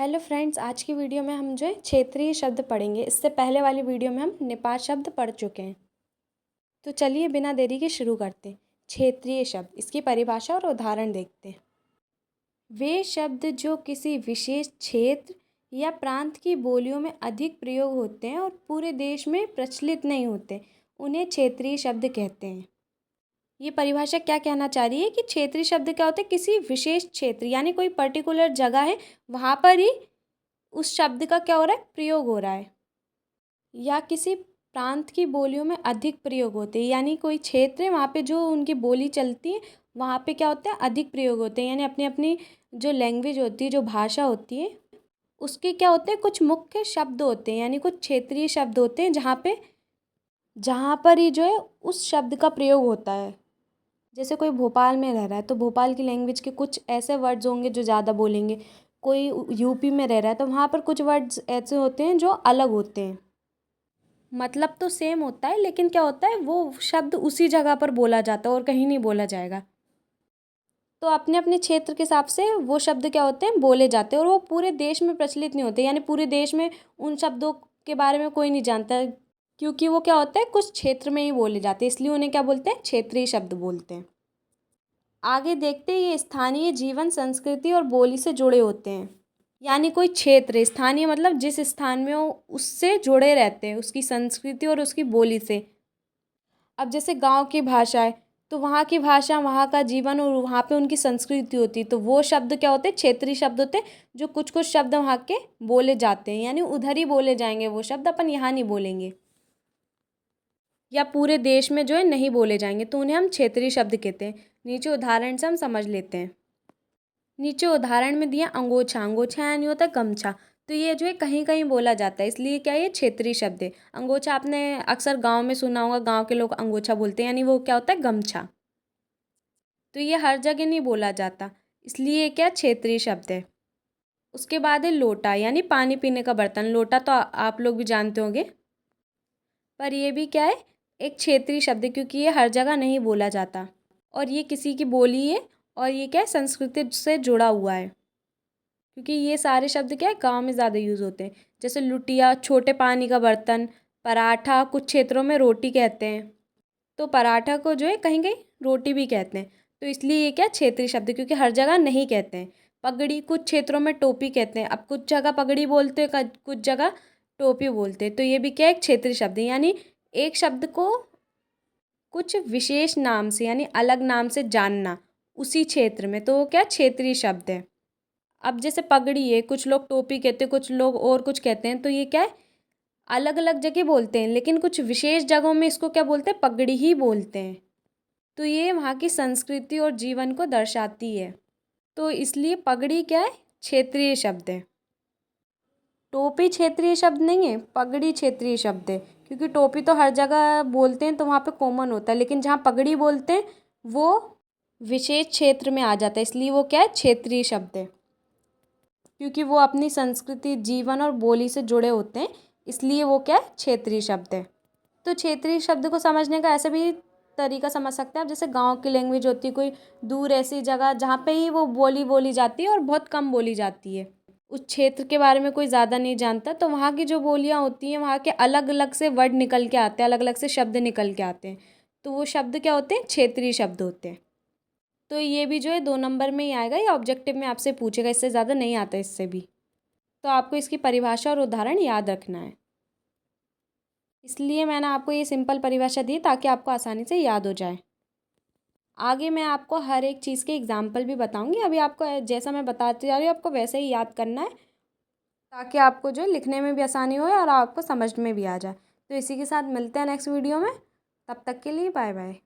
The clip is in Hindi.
हेलो फ्रेंड्स, आज की वीडियो में हम जो है क्षेत्रीय शब्द पढ़ेंगे। इससे पहले वाली वीडियो में हम निपात शब्द पढ़ चुके हैं। तो चलिए बिना देरी के शुरू करते हैं। क्षेत्रीय शब्द, इसकी परिभाषा और उदाहरण देखते हैं। वे शब्द जो किसी विशेष क्षेत्र या प्रांत की बोलियों में अधिक प्रयोग होते हैं और पूरे देश में प्रचलित नहीं होते, उन्हें क्षेत्रीय शब्द कहते हैं। ये परिभाषा क्या कहना चाह रही है कि क्षेत्रीय शब्द क्या होते हैं? किसी विशेष क्षेत्र यानी कोई पर्टिकुलर जगह है, वहाँ पर ही उस शब्द का क्या हो रहा है, प्रयोग हो रहा है। या किसी प्रांत की बोलियों में अधिक प्रयोग होते हैं, यानी कोई क्षेत्र है वहाँ पे जो उनकी बोली चलती है वहाँ पे क्या होता है, अधिक प्रयोग होते हैं। यानी अपनी अपनी जो लैंग्वेज होती है, जो भाषा होती है, उसके क्या होते हैं, कुछ मुख्य शब्द होते हैं, यानी कुछ क्षेत्रीय शब्द होते हैं जहाँ पर ही जो है उस शब्द का प्रयोग होता है। जैसे कोई भोपाल में रह रहा है तो भोपाल की लैंग्वेज के कुछ ऐसे वर्ड्स होंगे जो ज़्यादा बोलेंगे। कोई यूपी में रह रहा है तो वहाँ पर कुछ वर्ड्स ऐसे होते हैं जो अलग होते हैं। मतलब तो सेम होता है, लेकिन क्या होता है, वो शब्द उसी जगह पर बोला जाता है और कहीं नहीं बोला जाएगा। तो अपने अपने क्षेत्र के हिसाब से वो शब्द क्या होते हैं, बोले जाते हैं, और वो पूरे देश में प्रचलित नहीं होते। यानी पूरे देश में उन शब्दों के बारे में कोई नहीं जानता है, क्योंकि वो क्या होता है, कुछ क्षेत्र में ही बोले जाते हैं, इसलिए उन्हें क्या बोलते हैं, क्षेत्रीय शब्द बोलते हैं। आगे देखते हैं, ये स्थानीय जीवन, संस्कृति और बोली से जुड़े होते हैं। यानी कोई क्षेत्र, स्थानीय मतलब जिस स्थान में हो उससे जुड़े रहते हैं, उसकी संस्कृति और उसकी बोली से। अब जैसे गांव की भाषा है तो वहाँ की भाषा, वहाँ का जीवन और वहाँ पे उनकी संस्कृति होती है, तो वो शब्द क्या होते हैं, क्षेत्रीय शब्द होते हैं। जो कुछ कुछ शब्द वहाँ के बोले जाते हैं, यानी उधर ही बोले जाएंगे वो शब्द, अपन यहाँ नहीं बोलेंगे, या पूरे देश में जो है नहीं बोले जाएंगे, तो उन्हें हम क्षेत्रीय शब्द कहते हैं। नीचे उदाहरण से हम समझ लेते हैं। नीचे उदाहरण में दिया अंगोछा। अंगोछा यानी होता है गमछा, तो ये जो है कहीं कहीं बोला जाता है, इसलिए क्या है, ये क्षेत्रीय शब्द है। अंगोछा आपने अक्सर गांव में सुना होगा, गांव के लोग अंगोछा बोलते हैं, यानी वो क्या होता है, गमछा। तो ये हर जगह नहीं बोला जाता, इसलिए ये क्या, क्षेत्रीय शब्द है। उसके बाद है लोटा, यानी पानी पीने का बर्तन। लोटा तो आप लोग भी जानते होंगे, पर ये भी क्या है, एक क्षेत्रीय शब्द है, क्योंकि ये हर जगह नहीं बोला जाता और ये किसी की बोली है, और ये क्या है, संस्कृति से जुड़ा हुआ है, क्योंकि ये सारे शब्द क्या है, गांव में ज़्यादा यूज़ होते हैं। जैसे लुटिया, छोटे पानी का बर्तन। पराठा, कुछ क्षेत्रों में रोटी कहते हैं, तो पराठा को जो है कहीं कहीं रोटी भी कहते हैं, तो इसलिए ये क्या, क्षेत्रीय शब्द है, क्योंकि हर जगह नहीं कहते हैं। पगड़ी, कुछ क्षेत्रों में टोपी कहते हैं। अब कुछ जगह पगड़ी बोलते हैं, कुछ जगह टोपी बोलते हैं, तो ये भी क्या है, एक क्षेत्रीय शब्द है। यानी एक शब्द को कुछ विशेष नाम से, यानी अलग नाम से जानना उसी क्षेत्र में, तो वो क्या, क्षेत्रीय शब्द है। अब जैसे पगड़ी है, कुछ लोग टोपी कहते हैं, कुछ लोग और कुछ कहते हैं, तो ये क्या है, अलग अलग जगह बोलते हैं, लेकिन कुछ विशेष जगहों में इसको क्या बोलते हैं, पगड़ी ही बोलते हैं। तो ये वहाँ की संस्कृति और जीवन को दर्शाती है, तो इसलिए पगड़ी क्या है, क्षेत्रीय शब्द है। टोपी क्षेत्रीय शब्द नहीं है, पगड़ी क्षेत्रीय शब्द है, क्योंकि टोपी तो हर जगह बोलते हैं तो वहाँ पे कॉमन होता है, लेकिन जहाँ पगड़ी बोलते हैं वो विशेष क्षेत्र में आ जाता है, इसलिए वो क्या है, क्षेत्रीय शब्द है, क्योंकि वो अपनी संस्कृति, जीवन और बोली से जुड़े होते हैं, इसलिए वो क्या है, क्षेत्रीय शब्द है। तो क्षेत्रीय शब्द को समझने का ऐसे भी तरीका समझ सकते हैं आप। जैसे गांव की लैंग्वेज होती है, कोई दूर ऐसी जगह जहाँ पे ही वो बोली बोली जाती है और बहुत कम बोली जाती है, उस क्षेत्र के बारे में कोई ज़्यादा नहीं जानता, तो वहाँ की जो बोलियाँ होती हैं, वहाँ के अलग अलग से वर्ड निकल के आते हैं, अलग अलग से शब्द निकल के आते हैं, तो वो शब्द क्या होते हैं, क्षेत्रीय शब्द होते हैं। तो ये भी जो है 2 नंबर में ही आएगा, ये ऑब्जेक्टिव में आपसे पूछेगा, इससे ज़्यादा नहीं आता इससे भी। तो आपको इसकी परिभाषा और उदाहरण याद रखना है, इसलिए मैंने आपको ये सिंपल परिभाषा दी ताकि आपको आसानी से याद हो जाए। आगे मैं आपको हर एक चीज़ के एग्जाम्पल भी बताऊंगी। अभी आपको जैसा मैं बताती जा रही हूँ आपको वैसे ही याद करना है, ताकि आपको जो है लिखने में भी आसानी हो और आपको समझ में भी आ जाए। तो इसी के साथ मिलते हैं नेक्स्ट वीडियो में, तब तक के लिए बाय बाय।